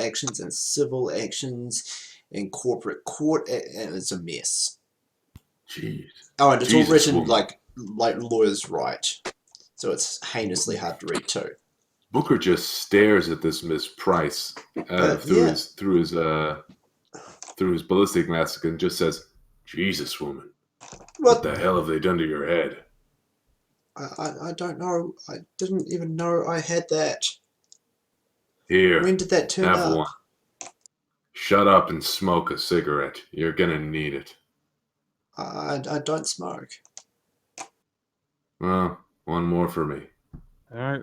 actions and civil actions and corporate court, and it's a mess. Jeez. Oh, and it's Jesus, all written woman. like lawyers write, so it's heinously hard to read too. Booker just stares at this Miss Price through his ballistic mask and just says, "Jesus, woman, what the hell have they done to your head?" I don't know. I didn't even know I had that. Here, when did that turn have up? one. Shut up and smoke a cigarette. You're gonna need it. I don't smoke. Well, one more for me. All right.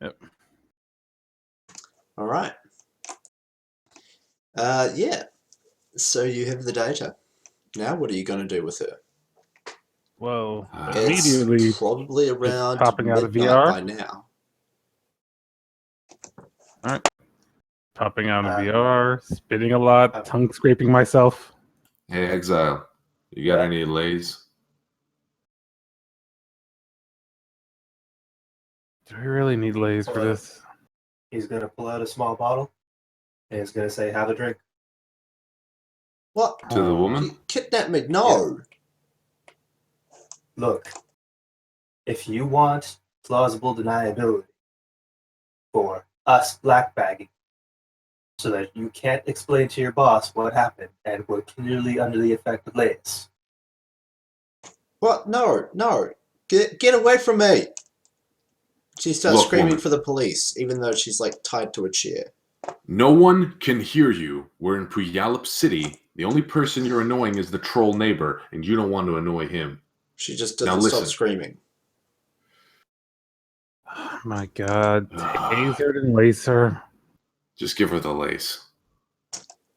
Yep. All right. Yeah. So you have the data. Now what are you going to do with her? Well, It's immediately probably around popping out of midnight VR by now. All right. Popping out of VR, spitting a lot, tongue scraping myself. Hey, Exile, you got any lays? Do we really need lays for this? He's going to pull out a small bottle and he's going to say, have a drink. What? To the woman? You kidnap me? No. Yeah. Look, if you want plausible deniability for us blackbagging so that you can't explain to your boss what happened and we're clearly under the effect of lays. What? No. Get away from me. She starts screaming woman. for the police, even though she's like tied to a chair. No one can hear you. We're in Puyallup City. The only person you're annoying is the troll neighbor, and you don't want to annoy him. She just doesn't stop screaming. Oh my god. Tasered and laser. Just give her the lace.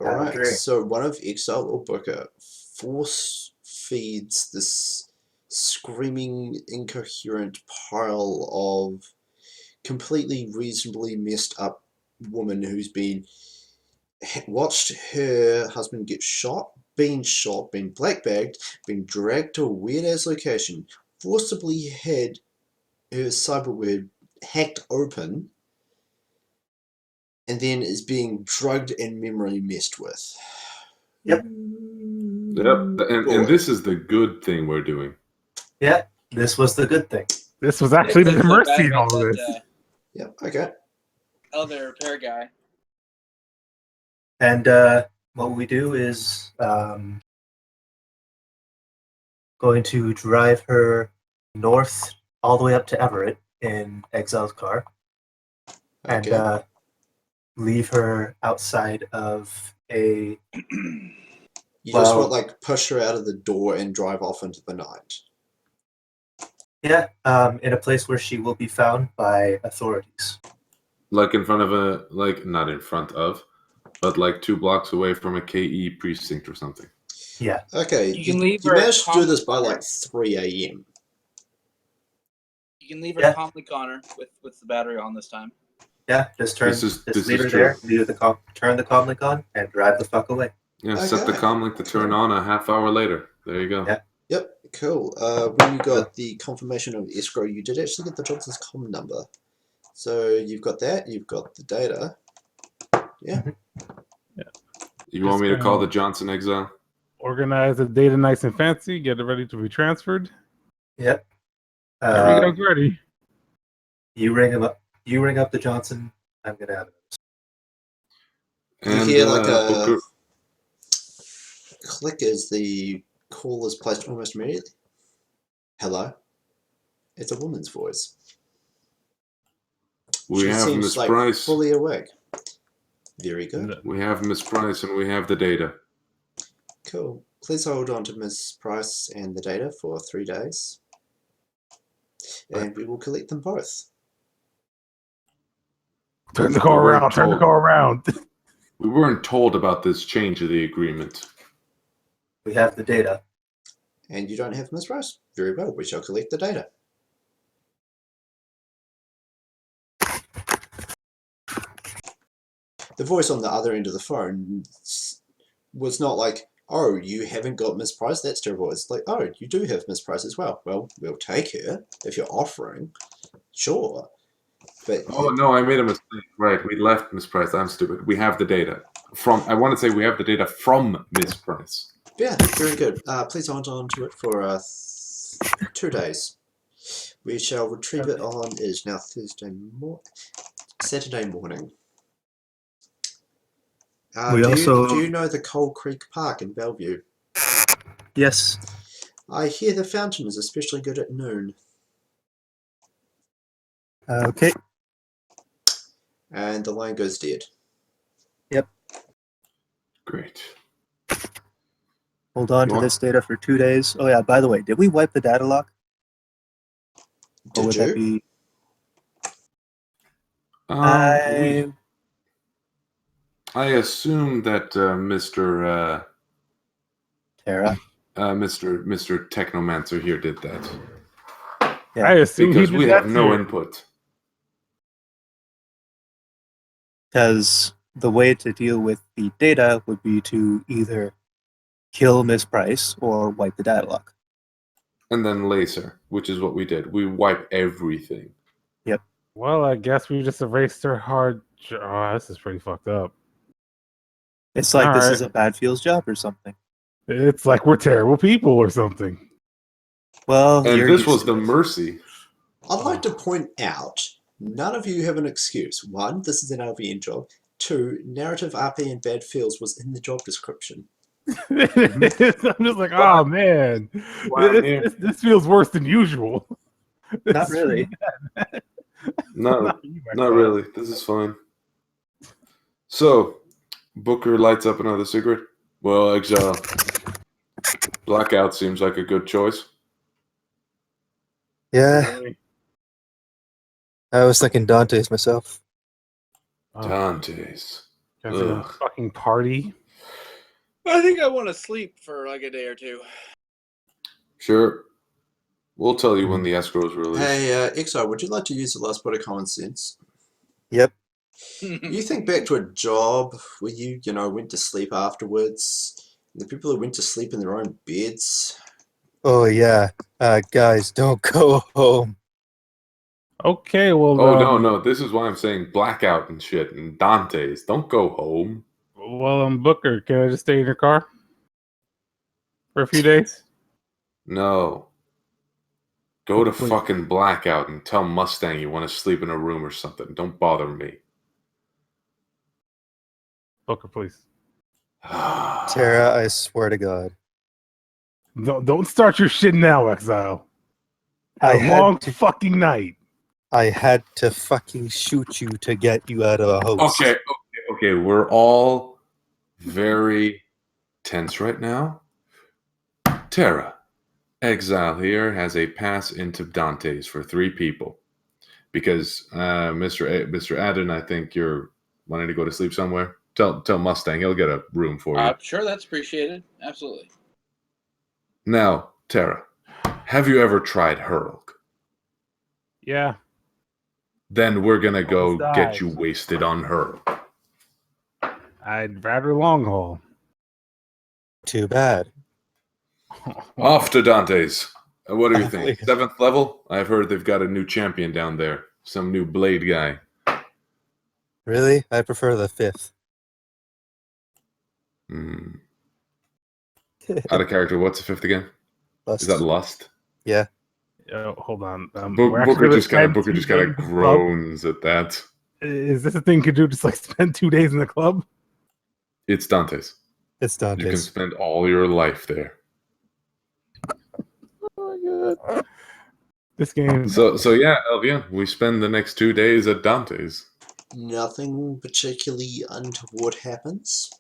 Alright, so one of Exile or Booker force feeds this screaming, incoherent pile of completely reasonably messed up woman who's been watched her husband get shot, been blackbagged, been dragged to a weird-ass location, forcibly had her cyberware hacked open, and then is being drugged and memory messed with. Yep. Yep, and this is the good thing we're doing. Yeah, this was the good thing. This was actually the mercy in all of this. Yep, okay. Elevator repair guy. And what we do is going to drive her north all the way up to Everett in Exile's car. Okay. And leave her outside of a... You just want, like, push her out of the door and drive off into the night. Yeah, in a place where she will be found by authorities. Like in front of a, like, not in front of, but like 2 blocks away from a KE precinct or something. Yeah. Okay, You can leave you her managed to do this by calmly- like 3 a.m. You can leave her Yeah. calmly on her with the battery on this time. Yeah, just turn. This leave her is there. true. Leave the turn the comlink on and drive the fuck away. Yeah, set the Okay. comlink to turn on a half hour later. There you go. Yeah. Yep, cool. When you got the confirmation of escrow, you did actually get the Johnson's comm number. So you've got that, you've got the data. Yeah. Yeah. You want me to call the Johnson Exile? Organize the data nice and fancy, get it ready to be transferred. Yep. Everything's ready. You ring him up. You ring up the Johnson. I'm gonna have it. You hear like a click as the call is placed almost immediately. Hello? It's a woman's voice. We She have seems Miss like Price. fully awake. Very good. We have Miss Price and we have the data. Cool. Please hold on to Miss Price and the data for 3 days. And we will collect them both. Turn the car around. Turn the car around. We weren't told about this change of the agreement. We have the data. And you don't have Miss Price? Very well, we shall collect the data. The voice on the other end of the phone was not like, oh, you haven't got Miss Price? That's terrible. It's like, oh, you do have Miss Price as well. Well, we'll take her if you're offering. Sure. But Oh no, I made a mistake. Right, we left Miss Price. I'm stupid. We have the data from. I want to say we have the data from Miss Price. yeah, very good. Please hold on to it for 2 days. We shall retrieve it on. It is now Saturday morning. Do you know the Coal Creek Park in Bellevue? Yes. I hear the fountain is especially good at noon. Okay. And the line goes dead. Yep. Great. Hold on to this data for 2 days. Oh yeah, by the way, did we wipe the data lock? Or would that be... I assume that Mr. Terra. Mr. Technomancer here did that. Yeah. I assume Because he did we that have no too. input. Because the way to deal with the data would be to either kill Miss Price or wipe the data lock. And then laser, which is what we did. We wipe everything. Yep. Well, I guess we just erased her hard. Oh, this is pretty fucked up. It's like this Alright. is a bad feels job or something. It's like we're terrible people or something. Well, And you're this used was to the it. mercy. I'd like to point out, none of you have an excuse. 1, this is an LVN job. 2, narrative RP and bad feels was in the job description. I'm just like, oh man, this feels worse than usual. Not really. No, You, not Exile. really. This is fine. So, Booker lights up another cigarette. Well, Exile. Blackout seems like a good choice. Yeah, Really? I was thinking Dante's myself. Oh, Dante's. guys are gonna Ugh. fucking party. I think I want to sleep for like a day or two. Sure. We'll tell you when the escrow is released. Hey, Exo, would you like to use the last bit of common sense? Yep. You think back to a job where you went to sleep afterwards. The people who went to sleep in their own beds. Oh yeah, guys, don't go home. Okay, well, Oh, no. This is why I'm saying blackout and shit. And Dante's. Don't go home. Well, Booker, can I just stay in your car for a few days? No. Go to Please. fucking blackout and tell Mustang you want to sleep in a room or something. Don't bother me. Booker, please. Tara, I swear to God. Don't start your shit now, Exile. I A had long to- fucking night. I had to fucking shoot you to get you out of the house. Okay. We're all very tense right now. Tara, Exile here has a pass into Dante's for 3 people. Because Mr. Adden, I think you're wanting to go to sleep somewhere. Tell Mustang he'll get a room for you. Sure, that's appreciated. Absolutely. Now, Tara, have you ever tried Hurlg? Yeah. Then we're gonna go Almost get died. you wasted on Hurlg. I'd rather long haul. Too bad. Off to Dante's. What do you think? Wait. 7th level? I've heard they've got a new champion down there. Some new blade guy. Really? I prefer the 5th. Out of character, what's the 5th again? Lust. Is that Lust? Yeah. Hold on. Booker just kind of groans at that. Is this a thing you could do? Just like spend 2 days in the club? It's Dante's. It's You can Dante's. spend all your life there. Oh my god. This game. So yeah, Elvia, we spend the next 2 days at Dante's. Nothing particularly untoward happens.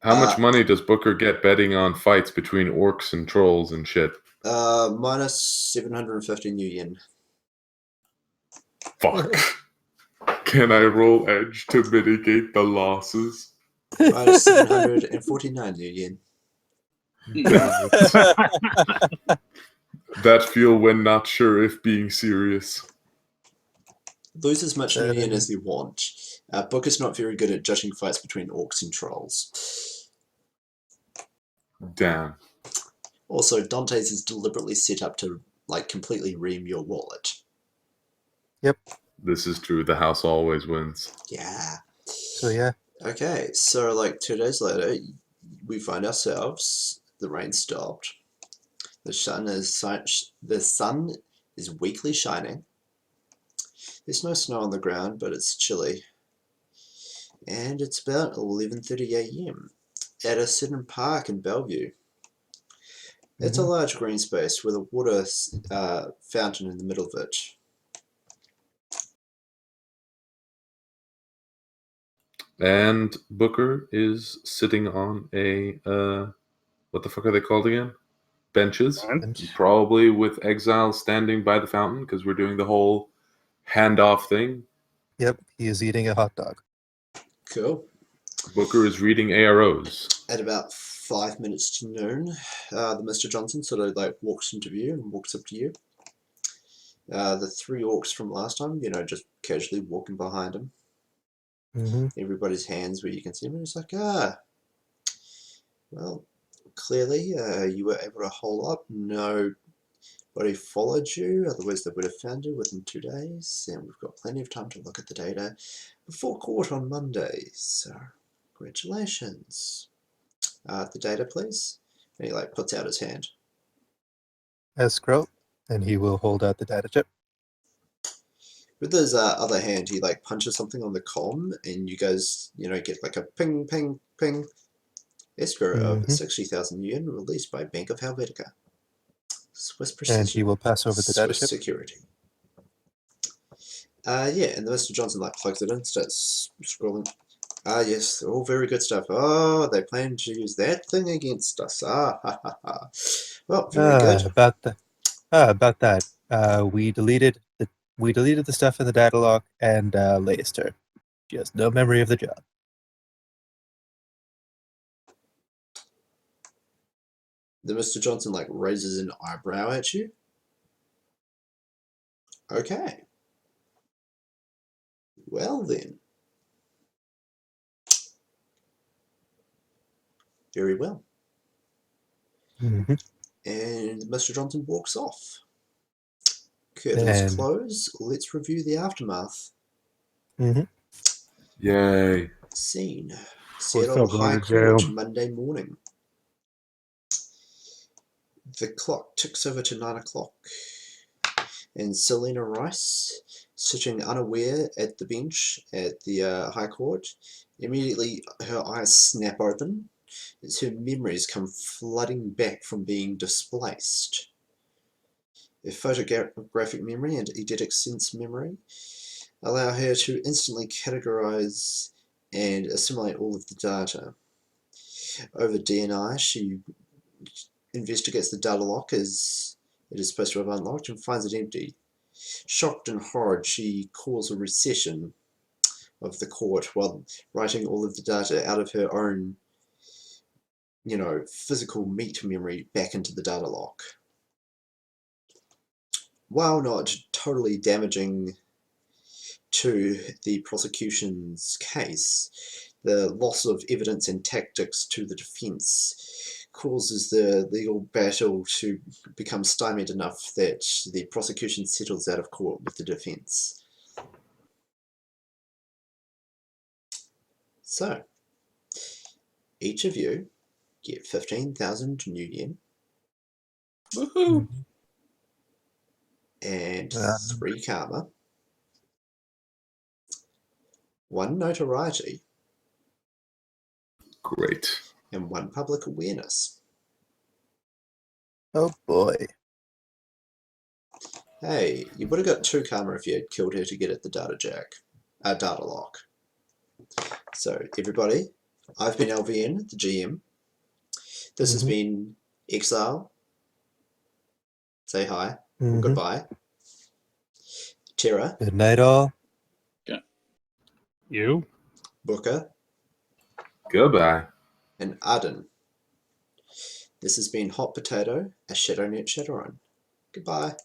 How much money does Booker get betting on fights between orcs and trolls and shit? Minus 750 new yen. Fuck. Can I roll edge to mitigate the losses? Minus 749 new yen. That feel when not sure if being serious. Lose as much new yen as you want. Book is not very good at judging fights between orcs and trolls. Damn. Also, Dante's is deliberately set up to completely ream your wallet. Yep. This is true. The house always wins. Yeah. So yeah. Okay, so like 2 days later, we find ourselves. The rain stopped. The sun is weakly shining. There's no snow on the ground, but it's chilly. And it's about 11:30 a.m. at a Sidon Park in Bellevue. It's a large green space with a water fountain in the middle of it. And Booker is sitting on a what the fuck are they called again? Benches. Bench. Probably with Exile standing by the fountain because we're doing the whole handoff thing. Yep, he is eating a hot dog. Cool. Booker is reading AROs. At about 5 minutes to noon, the Mr. Johnson sort of like walks into view and walks up to you. The 3 orcs from last time, just casually walking behind him. Everybody's hands where you can see him, and it's like, well, clearly you were able to hold up. Nobody followed you, otherwise they would have found you within 2 days, and we've got plenty of time to look at the data before court on Monday, so congratulations. The data, please. And he puts out his hand. Escrow, and he will hold out the data chip. With his other hand, he punches something on the comm, and you guys, get a ping, ping, ping. Escrow of 60,000 yen released by Bank of Helvetica. Swiss precision. And he will pass over the data Swiss chip. security. Yeah, and the Mr. Johnson plugs it in, starts scrolling. Yes, all very good stuff. Oh, they plan to use that thing against us. Ha ha ha. Well, very good. About that. We deleted the stuff in the data log and laced her. She has no memory of the job. The Mr. Johnson raises an eyebrow at you. Okay. Well then. Very well. And Mr. Johnson walks off. Curtains close. Let's review the aftermath. Yay. Scene. We're Seattle still going High to jail. Court, Monday morning. The clock ticks over to 9 o'clock. And Selena Rice, sitting unaware at the bench at the High Court, immediately her eyes snap open as her memories come flooding back from being displaced. Her photographic memory and eidetic sense memory allow her to instantly categorize and assimilate all of the data. Over DNI, she investigates the data lock as it is supposed to have unlocked and finds it empty. Shocked and horrid, she calls a recession of the court while writing all of the data out of her own, physical meat memory back into the data lock. While not totally damaging to the prosecution's case, the loss of evidence and tactics to the defense causes the legal battle to become stymied enough that the prosecution settles out of court with the defense. So, each of you get 15,000 new yen. Woohoo! And 3 karma. 1 notoriety. Great. And 1 public awareness. Oh boy. Hey, you would have got 2 karma if you had killed her to get at the data lock. So, everybody, I've been LVN, the GM. This has been Exile. Say hi. Or goodbye. Terra. Good night, all. You? Booker. Goodbye. And Arden. This has been Hot Potato, a Shadownet Shadowrun. Goodbye.